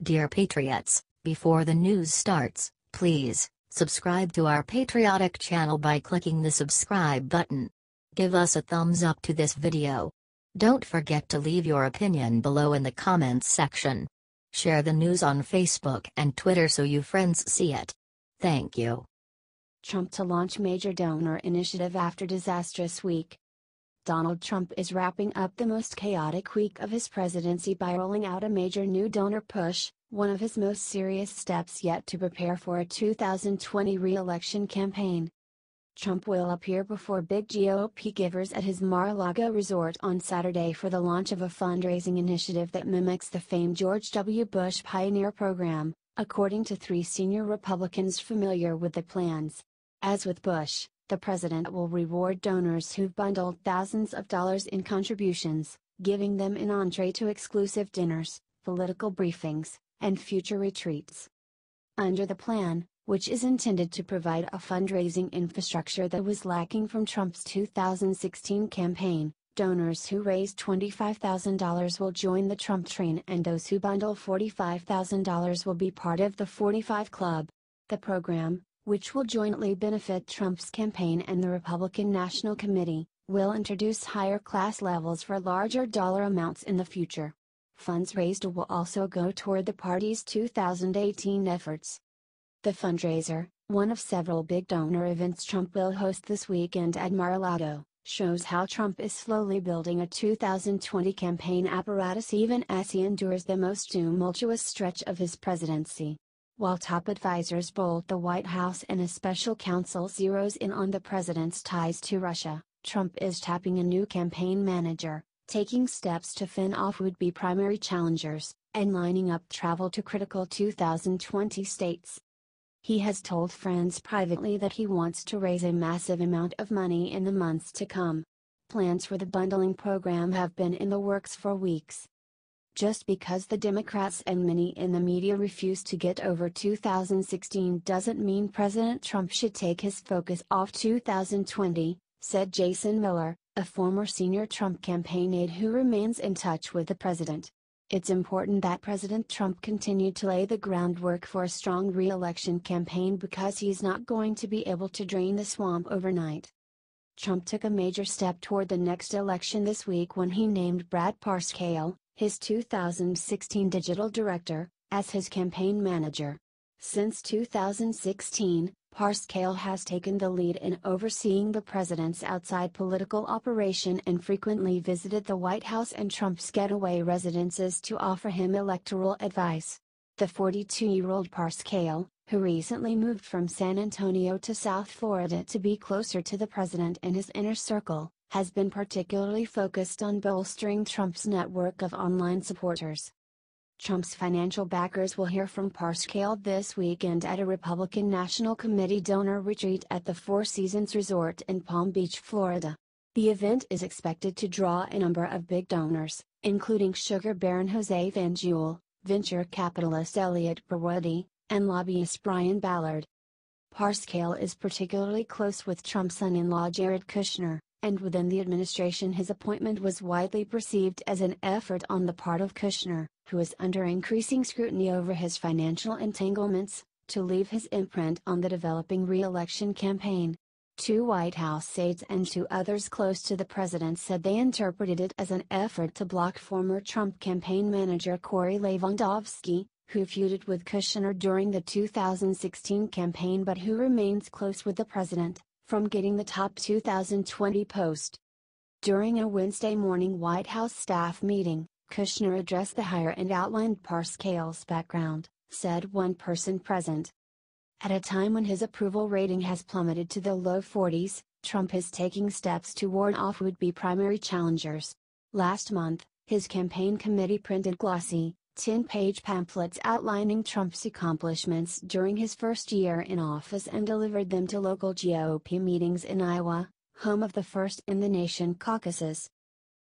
Dear Patriots, before the news starts, please subscribe to our patriotic channel by clicking the subscribe button. Give us a thumbs up to this video. Don't forget to leave your opinion below in the comments section. Share the news on Facebook and Twitter so your friends see it. Thank you. Trump to launch major donor initiative after disastrous week. Donald Trump is wrapping up the most chaotic week of his presidency by rolling out a major new donor push, one of his most serious steps yet to prepare for a 2020 re-election campaign. Trump will appear before big GOP givers at his Mar-a-Lago resort on Saturday for the launch of a fundraising initiative that mimics the famed George W. Bush Pioneer Program, according to three senior Republicans familiar with the plans. As with Bush, the president will reward donors who've bundled thousands of dollars in contributions, giving them an entree to exclusive dinners, political briefings, and future retreats. Under the plan, which is intended to provide a fundraising infrastructure that was lacking from Trump's 2016 campaign, donors who raise $25,000 will join the Trump train and those who bundle $45,000 will be part of the 45 Club. The program, which will jointly benefit Trump's campaign and the Republican National Committee, will introduce higher class levels for larger dollar amounts in the future. Funds raised will also go toward the party's 2018 efforts. The fundraiser, one of several big donor events Trump will host this weekend at Mar-a-Lago, shows how Trump is slowly building a 2020 campaign apparatus even as he endures the most tumultuous stretch of his presidency. While top advisors bolt the White House and a special counsel zeroes in on the president's ties to Russia, Trump is tapping a new campaign manager, taking steps to fend off would-be primary challengers, and lining up travel to critical 2020 states. He has told friends privately that he wants to raise a massive amount of money in the months to come. Plans for the bundling program have been in the works for weeks. Just because the Democrats and many in the media refuse to get over 2016 doesn't mean President Trump should take his focus off 2020, said Jason Miller, a former senior Trump campaign aide who remains in touch with the president. It's important that President Trump continue to lay the groundwork for a strong re-election campaign because he's not going to be able to drain the swamp overnight. Trump took a major step toward the next election this week when he named Brad Parscale, his 2016 digital director, as his campaign manager. Since 2016, Parscale has taken the lead in overseeing the president's outside political operation and frequently visited the White House and Trump's getaway residences to offer him electoral advice. The 42-year-old Parscale, who recently moved from San Antonio to South Florida to be closer to the president and his inner circle, has been particularly focused on bolstering Trump's network of online supporters. Trump's financial backers will hear from Parscale this weekend at a Republican National Committee donor retreat at the Four Seasons Resort in Palm Beach, Florida. The event is expected to draw a number of big donors, including sugar baron Jose Van Jewel, venture capitalist Elliot Berwoody, and lobbyist Brian Ballard. Parscale is particularly close with Trump's son-in-law Jared Kushner, and within the administration his appointment was widely perceived as an effort on the part of Kushner, who is under increasing scrutiny over his financial entanglements, to leave his imprint on the developing re-election campaign. Two White House aides and two others close to the president said they interpreted it as an effort to block former Trump campaign manager Corey Lewandowski, who feuded with Kushner during the 2016 campaign but who remains close with the president, from getting the top 2020 post. During a Wednesday morning White House staff meeting, Kushner addressed the hire and outlined Parscale's background, said one person present. At a time when his approval rating has plummeted to the low 40s, Trump is taking steps to ward off would-be primary challengers. Last month, his campaign committee printed glossy, 10-page pamphlets outlining Trump's accomplishments during his first year in office and delivered them to local GOP meetings in Iowa, home of the first-in-the-nation caucuses.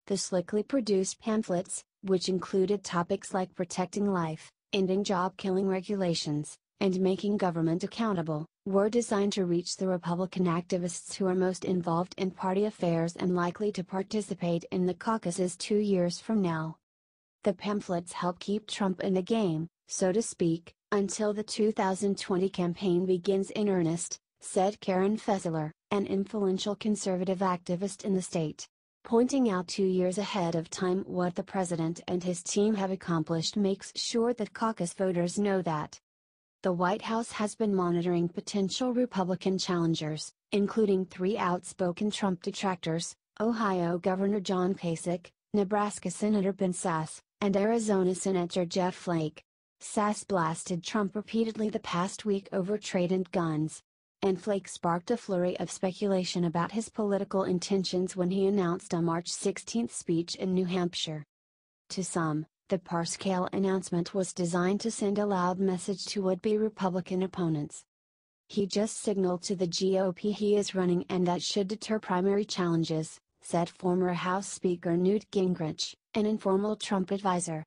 The slickly produced pamphlets, which included topics like protecting life, ending job-killing regulations, and making government accountable, were designed to reach the Republican activists who are most involved in party affairs and likely to participate in the caucuses 2 years from now. The pamphlets help keep Trump in the game, so to speak, until the 2020 campaign begins in earnest, said Karen Fessler, an influential conservative activist in the state. Pointing out 2 years ahead of time what the president and his team have accomplished makes sure that caucus voters know that. The White House has been monitoring potential Republican challengers, including 3 outspoken Trump detractors: Ohio Governor John Kasich, Nebraska Senator Ben Sasse, and Arizona Senator Jeff Flake. Sasse blasted Trump repeatedly the past week over trade and guns. And Flake sparked a flurry of speculation about his political intentions when he announced a March 16 speech in New Hampshire. To some, the Parscale announcement was designed to send a loud message to would-be Republican opponents. He just signaled to the GOP he is running, and that should deter primary challenges, said former House Speaker Newt Gingrich, an informal Trump advisor.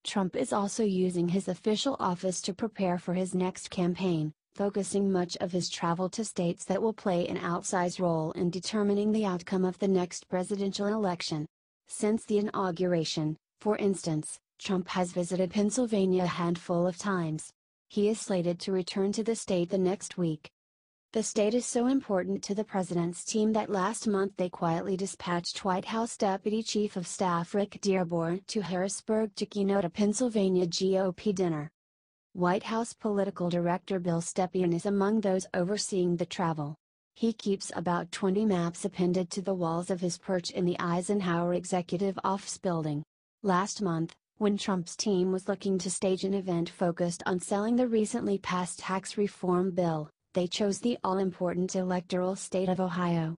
Trump is also using his official office to prepare for his next campaign, focusing much of his travel to states that will play an outsized role in determining the outcome of the next presidential election. Since the inauguration, for instance, Trump has visited Pennsylvania a handful of times. He is slated to return to the state the next week. The state is so important to the president's team that last month they quietly dispatched White House Deputy Chief of Staff Rick Dearborn to Harrisburg to keynote a Pennsylvania GOP dinner. White House Political Director Bill Stepien is among those overseeing the travel. He keeps about 20 maps appended to the walls of his perch in the Eisenhower Executive Office building. Last month, when Trump's team was looking to stage an event focused on selling the recently passed tax reform bill, they chose the all-important electoral state of Ohio.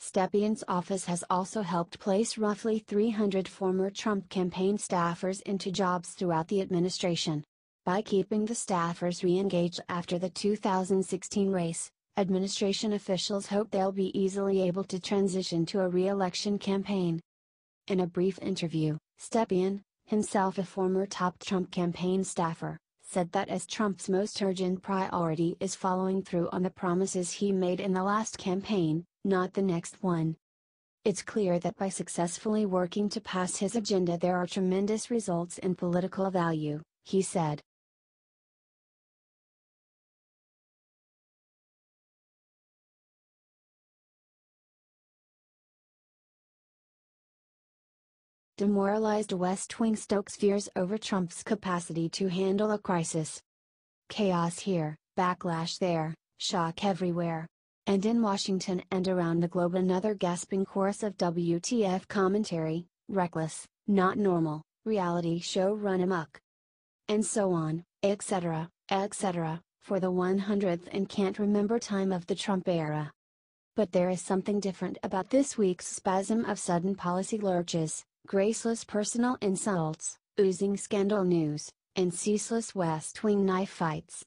Stepien's office has also helped place roughly 300 former Trump campaign staffers into jobs throughout the administration. By keeping the staffers re-engaged after the 2016 race, administration officials hope they'll be easily able to transition to a re-election campaign. In a brief interview, Stepien, himself a former top Trump campaign staffer, said that as Trump's most urgent priority is following through on the promises he made in the last campaign, not the next one. It's clear that by successfully working to pass his agenda there are tremendous results in political value, he said. Demoralized West Wing stokes fears over Trump's capacity to handle a crisis. Chaos here, backlash there, shock everywhere. And in Washington and around the globe another gasping chorus of WTF commentary: reckless, not normal, reality show run amok. And so on, etc., for the 100th and can't remember time of the Trump era. But there is something different about this week's spasm of sudden policy lurches, graceless personal insults, oozing scandal news, and ceaseless West Wing knife fights.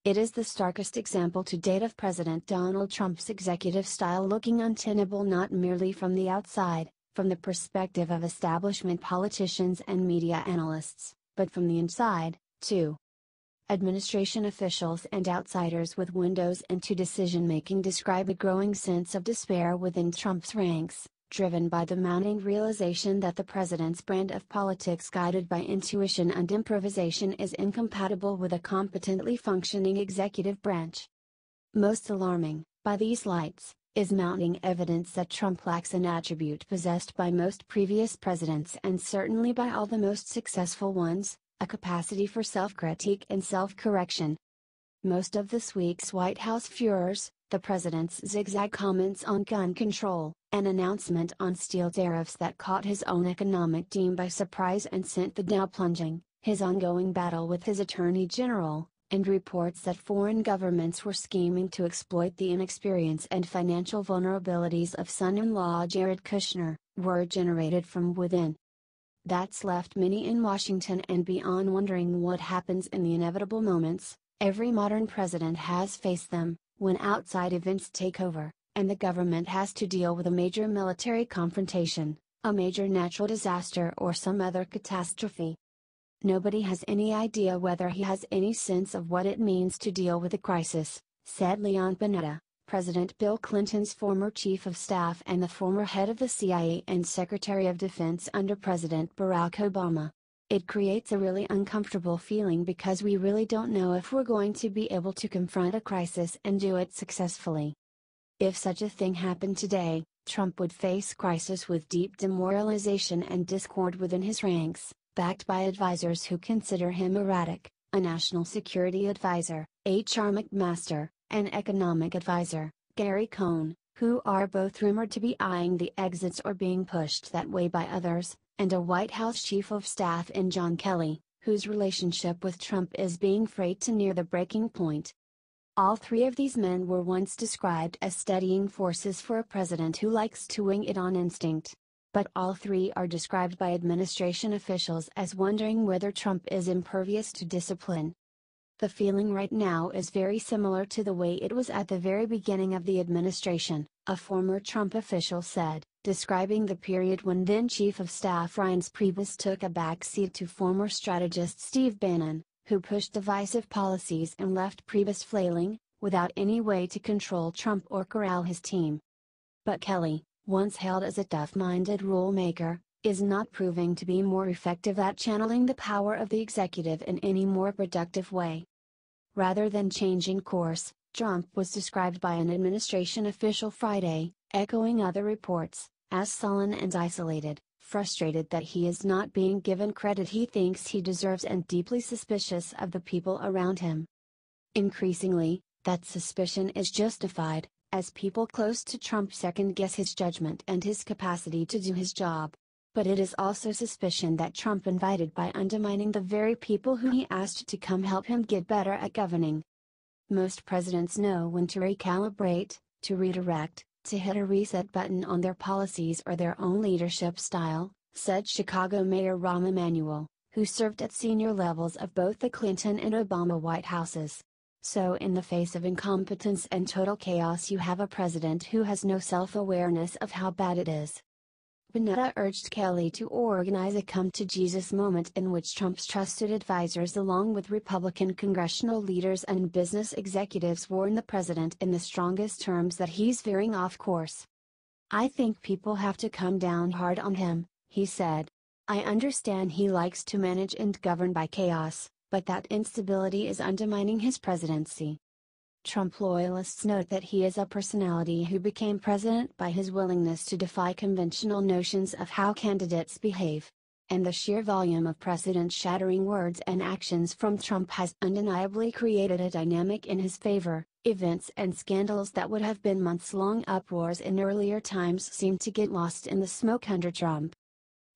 It is the starkest example to date of President Donald Trump's executive style looking untenable not merely from the outside, from the perspective of establishment politicians and media analysts, but from the inside, too. Administration officials and outsiders with windows into decision-making describe a growing sense of despair within Trump's ranks, driven by the mounting realization that the president's brand of politics guided by intuition and improvisation is incompatible with a competently functioning executive branch. Most alarming, by these lights, is mounting evidence that Trump lacks an attribute possessed by most previous presidents and certainly by all the most successful ones: a capacity for self-critique and self-correction. Most of this week's White House furors, the president's zigzag comments on gun control, an announcement on steel tariffs that caught his own economic team by surprise and sent the Dow plunging, his ongoing battle with his attorney general, and reports that foreign governments were scheming to exploit the inexperience and financial vulnerabilities of son-in-law Jared Kushner, were generated from within. That's left many in Washington and beyond wondering what happens in the inevitable moments. Every modern president has faced them, when outside events take over, and the government has to deal with a major military confrontation, a major natural disaster or some other catastrophe. Nobody has any idea whether he has any sense of what it means to deal with a crisis, said Leon Panetta, President Bill Clinton's former chief of staff and the former head of the CIA and Secretary of Defense under President Barack Obama. It creates a really uncomfortable feeling because we really don't know if we're going to be able to confront a crisis and do it successfully. If such a thing happened today, Trump would face crisis with deep demoralization and discord within his ranks, backed by advisors who consider him erratic, a national security advisor, H.R. McMaster, and economic advisor, Gary Cohn, who are both rumored to be eyeing the exits or being pushed that way by others, and a White House chief of staff in John Kelly, whose relationship with Trump is being frayed to near the breaking point. All three of these men were once described as steadying forces for a president who likes to wing it on instinct. But all three are described by administration officials as wondering whether Trump is impervious to discipline. The feeling right now is very similar to the way it was at the very beginning of the administration, a former Trump official said, describing the period when then Chief of Staff Reince Priebus took a backseat to former strategist Steve Bannon, who pushed divisive policies and left Priebus flailing, without any way to control Trump or corral his team. But Kelly, once hailed as a tough-minded rule-maker, is not proving to be more effective at channeling the power of the executive in any more productive way. Rather than changing course, Trump was described by an administration official Friday, echoing other reports, as sullen and isolated, frustrated that he is not being given credit he thinks he deserves and deeply suspicious of the people around him. Increasingly, that suspicion is justified, as people close to Trump second-guess his judgment and his capacity to do his job. But it is also suspicion that Trump invited by undermining the very people who he asked to come help him get better at governing. Most presidents know when to recalibrate, to redirect, to hit a reset button on their policies or their own leadership style, said Chicago Mayor Rahm Emanuel, who served at senior levels of both the Clinton and Obama White Houses. So in the face of incompetence and total chaos you have a president who has no self-awareness of how bad it is. Panetta urged Kelly to organize a come-to-Jesus moment in which Trump's trusted advisors along with Republican congressional leaders and business executives warn the president in the strongest terms that he's veering off course. "I think people have to come down hard on him," he said. "I understand he likes to manage and govern by chaos, but that instability is undermining his presidency." Trump loyalists note that he is a personality who became president by his willingness to defy conventional notions of how candidates behave. And the sheer volume of precedent-shattering words and actions from Trump has undeniably created a dynamic in his favor. Events and scandals that would have been months-long uproars in earlier times seem to get lost in the smoke under Trump.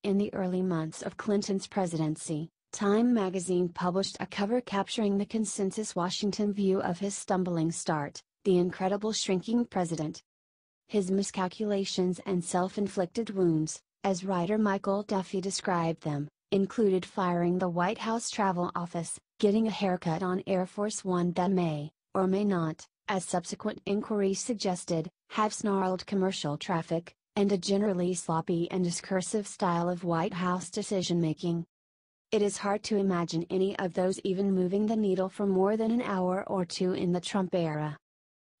In the early months of Clinton's presidency, Time magazine published a cover capturing the consensus Washington view of his stumbling start, the incredible shrinking president. His miscalculations and self-inflicted wounds, as writer Michael Duffy described them, included firing the White House travel office, getting a haircut on Air Force One that may, or may not, as subsequent inquiries suggested, have snarled commercial traffic, and a generally sloppy and discursive style of White House decision-making. It is hard to imagine any of those even moving the needle for more than an hour or two in the Trump era.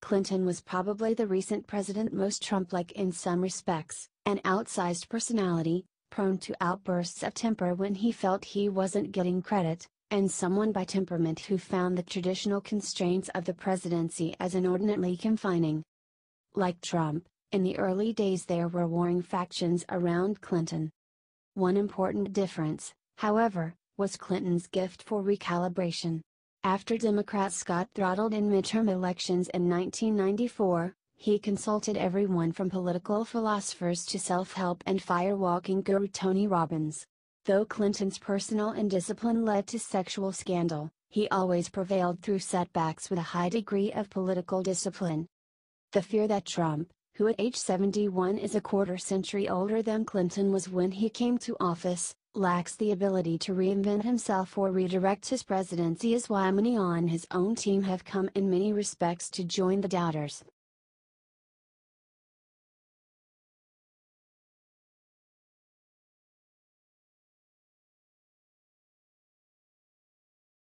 Clinton was probably the recent president most Trump-like in some respects, an outsized personality, prone to outbursts of temper when he felt he wasn't getting credit, and someone by temperament who found the traditional constraints of the presidency as inordinately confining. Like Trump, in the early days there were warring factions around Clinton. One important difference, however, was Clinton's gift for recalibration. After Democrats got throttled in midterm elections in 1994, he consulted everyone from political philosophers to self-help and firewalking guru Tony Robbins. Though Clinton's personal indiscipline led to sexual scandal, he always prevailed through setbacks with a high degree of political discipline. The fear that Trump, who at age 71 is a quarter century older than Clinton was when he came to office, lacks the ability to reinvent himself or redirect his presidency is why many on his own team have come in many respects to join the doubters.